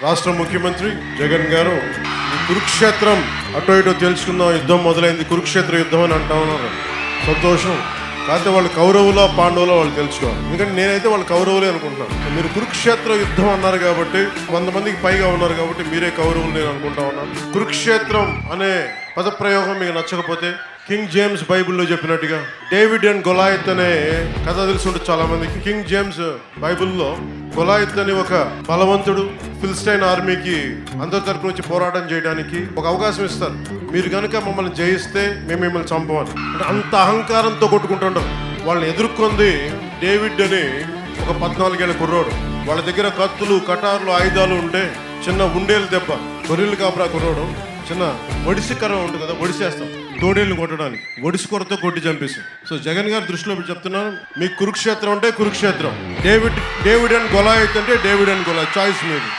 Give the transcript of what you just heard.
రాష్ట్ర ముఖ్యమంత్రి జగన్ గారు ఈ కురుక్షేత్రం అటో ఇటో తెలుసుకుందాం, యుద్ధం మొదలైంది, కురుక్షేత్ర యుద్ధం అని అంటా ఉన్నారు. సంతోషం. కాకపోతే వాళ్ళు కౌరవులో పాండవులో వాళ్ళు తెలుసుకోవాలి. ఎందుకంటే నేనైతే వాళ్ళు కౌరవులే అనుకుంటున్నాను. మీరు కురుక్షేత్ర యుద్ధం అన్నారు కాబట్టి 100 మందికి పైగా ఉన్నారు కాబట్టి మీరే కౌరవులు నేను అనుకుంటా ఉన్నాను. కురుక్షేత్రం అనే పదప్రయోగం మీకు నచ్చకపోతే కింగ్ జేమ్స్ బైబిల్లో చెప్పినట్టుగా డేవిడ్ అండ్ గొలాయత్ అనే కథ తెలుసుంటే చాలా మందికి. కింగ్ జేమ్స్ బైబిల్లో గొలాయత్ అని ఒక బలవంతుడు ఫిలిస్టైన్ ఆర్మీకి అందరి తరపు నుంచి పోరాటం చేయడానికి ఒక అవకాశం ఇస్తారు. మీరు కనుక మమ్మల్ని జయిస్తే మేము మిమ్మల్ని చంపమని. అంటే అంత అహంకారంతో కొట్టుకుంటుంటారు. వాళ్ళని ఎదుర్కొంది డేవిడ్ అని ఒక 14 ఏళ్ల కుర్రోడు. వాళ్ళ దగ్గర కత్తులు, కటార్లు, ఆయుధాలు ఉంటే చిన్న ఉండేలు దెబ్బ, గొర్రెలు కాపురా కుర్రోడు, చిన్న ఒడిసి కర్ర ఉంటుంది కదా, ఒడిసేస్తాం తోడేళ్ళు కొట్టడానికి, ఒడిసి కొరతో కొట్టి చంపేస్తాం. సో జగన్ గారి దృష్టిలో చెప్తున్నాను, మీకు కురుక్షేత్రం అంటే కురుక్షేత్రం, డేవిడ్ అండ్ గొలాయత్ అంటే డేవిడ్ అండ్ గొలాయత్, చాయిస్ మీది.